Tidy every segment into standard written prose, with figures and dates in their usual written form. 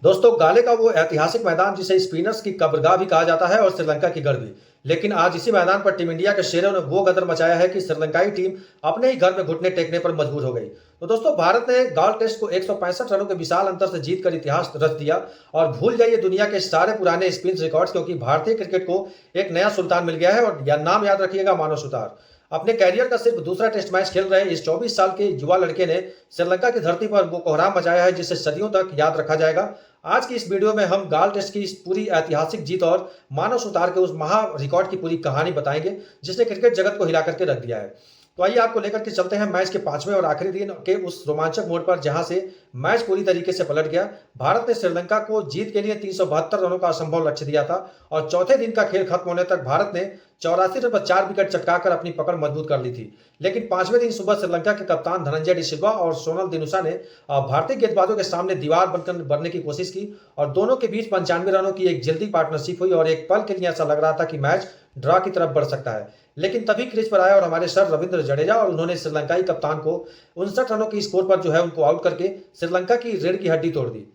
दोस्तों गाले का वो ऐतिहासिक मैदान जिसे स्पिनर्स की कब्रगाह भी कहा जाता है और श्रीलंका की गढ़ भी। लेकिन आज इसी मैदान पर टीम इंडिया के शेरों ने वो गदर मचाया है कि श्रीलंकाई टीम अपने ही घर में घुटने टेकने पर मजबूर हो गई। तो दोस्तों भारत ने गाल टेस्ट को 165 रनों के विशाल अंतर से जीतकर इतिहास रच दिया। और भूल जाइए दुनिया के सारे पुराने स्पिन रिकॉर्ड्स, क्योंकि भारतीय क्रिकेट को एक नया सुल्तान मिल गया है। और यह नाम याद रखिएगा, मानव सुतार। अपने कैरियर का सिर्फ दूसरा टेस्ट मैच खेल रहे इस 24 साल के युवा लड़के ने श्रीलंका की धरती पर वो कोहराम मचाया है जिसे सदियों तक याद रखा जाएगा। आज की इस वीडियो में हम गाल टेस्ट की इस पूरी ऐतिहासिक जीत और मानव सुतार के उस महा रिकॉर्ड की पूरी कहानी बताएंगे जिसने क्रिकेट जगत को हिला करके रख दिया है। तो आइए आपको लेकर के चलते हैं मैच के पांचवें और आखिरी दिन के उस रोमांचक मोड़ पर जहां से मैच पूरी तरीके से पलट गया। भारत ने श्रीलंका को जीत के लिए 372 रनों का असंभव लक्ष्य दिया था और चौथे दिन का खेल खत्म होने तक भारत ने 84 रन पर 4 विकेट चटकाकर अपनी पकड़ मजबूत कर ली थी। लेकिन पांचवें दिन सुबह श्रीलंका के कप्तान धनंजय डी सिल्वा और सोनल दिनुसा ने भारतीय गेंदबाजों के सामने दीवार बनकर बनने की कोशिश की और दोनों के बीच 95 रनों की एक जल्दी पार्टनरशिप हुई और एक पल के लिए ऐसा लग रहा था कि मैच ड्रा की तरफ बढ़ सकता है। लेकिन तभी क्रीज पर आए और हमारे सर रविंद्र जडेजा और उन्होंने श्रीलंकाई कप्तान को 59 रनों की स्कोर पर जो है उनको आउट करके श्रीलंका की रीढ़ की हड्डी तोड़ दी।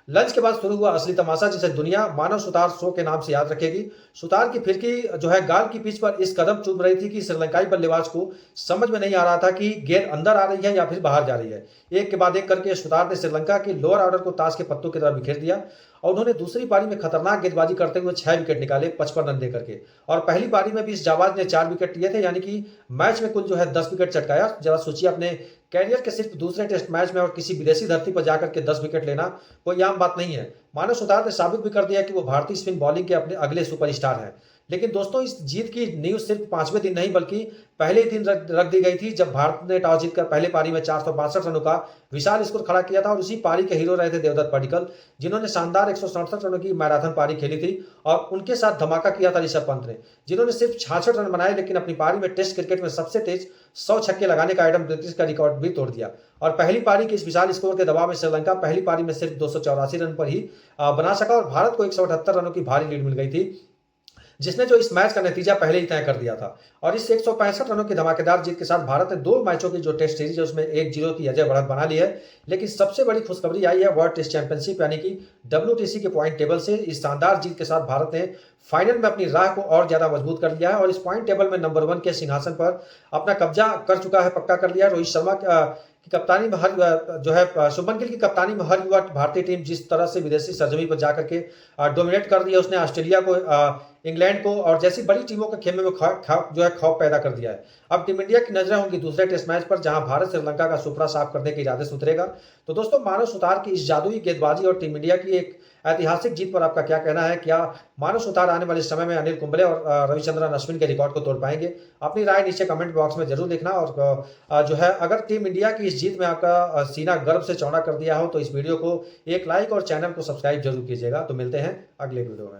लंच के बाद शुरू हुआ असली तमाशा जिसे दुनिया मानव सुतार शो के नाम से याद रखेगी। सुतार की फिरकी जो है गाल की पिच पर इस कदम चुभ रही थी कि श्रीलंकाई बल्लेबाज को समझ में नहीं आ रहा था कि गेंद अंदर आ रही है या फिर बाहर जा रही है। एक के बाद एक करके सुतार ने श्रीलंका के लोअर ऑर्डर को ताश के पत्तों की तरह बिखेर दिया और उन्होंने दूसरी पारी में खतरनाक गेंदबाजी करते हुए 6 विकेट निकाले 55 रन देकर के। और पहली पारी में भी इस जाबाज ने 4 विकेट लिए थे, यानी कि मैच में कुल जो है 10 विकेट चटकाया। जरा सोचिए, अपने कैरियर के सिर्फ दूसरे टेस्ट मैच में और किसी विदेशी धरती पर जाकर के 10 विकेट लेना कोई आम बात नहीं है। मानव सुतार ने साबित भी कर दिया कि वो भारतीय स्पिन बॉलिंग के अपने अगले सुपरस्टार हैं। लेकिन दोस्तों इस जीत की न्यूज सिर्फ पांचवें दिन नहीं बल्कि पहले ही दिन रख दी गई थी, जब भारत ने टॉस जीतकर पहले पारी में 462 रनों का विशाल स्कोर खड़ा किया था। और उसी पारी के हीरो रहे थे देवदत्त पडिक्कल, जिन्होंने शानदार 167 रनों की मैराथन पारी खेली थी। और उनके साथ धमाका किया था ऋषभ पंत ने, जिन्होंने सिर्फ 66 रन बनाए लेकिन अपनी पारी में टेस्ट क्रिकेट में सबसे तेज 100 छक्के लगाने का एडम ब्रिटिश का रिकॉर्ड भी तोड़ दिया। और पहली पारी के इस विशाल स्कोर के दबाव में श्रीलंका पहली पारी में सिर्फ 284 रन पर ही बना सका और भारत को 178 रनों की भारी लीड मिल गई थी, जिसने जो इस मैच का नतीजा पहले ही तय कर दिया था। और इस 165 रनों की धमाकेदार जीत के साथ भारत ने 2 मैचों की जो टेस्ट सीरीज है उसमें 1-0 की अजय बढ़त बना ली है। लेकिन सबसे बड़ी खुशखबरी आई है वर्ल्ड टेस्ट चैंपियनशिप यानी कि WTC के पॉइंट टेबल से। इस शानदार जीत के साथ भारत ने फाइनल में अपनी राह को और ज्यादा मजबूत कर लिया है और इस पॉइंट टेबल में नंबर 1 के सिंहासन पर अपना कब्जा कर चुका है, पक्का कर लिया। रोहित शर्मा की कप्तानी में हर जो है शुभमन गिल की कप्तानी में हर युवा भारतीय टीम जिस तरह से विदेशी सरजमी पर जाकर के डोमिनेट कर दिया, उसने ऑस्ट्रेलिया को, इंग्लैंड को और जैसी बड़ी टीमों के खेमे में जो है खौफ पैदा कर दिया है। अब टीम इंडिया की नजरें होंगी दूसरे टेस्ट मैच पर, जहां भारत श्रीलंका का सुपड़ा साफ करने के इरादे से उतरेगा। तो दोस्तों मानव सुतार की इस जादुई गेंदबाजी और टीम इंडिया की एक ऐतिहासिक जीत पर आपका क्या कहना है? क्या मानव सुतार आने वाले समय में अनिल कुंबले और रविचंद्रन अश्विन के रिकॉर्ड को तोड़ पाएंगे? अपनी राय नीचे कमेंट बॉक्स में जरूर लिखना। और जो है अगर टीम इंडिया की इस जीत में आपका सीना गर्व से चौड़ा कर दिया हो तो इस वीडियो को एक लाइक और चैनल को सब्सक्राइब जरूर कीजिएगा। तो मिलते हैं अगले वीडियो में।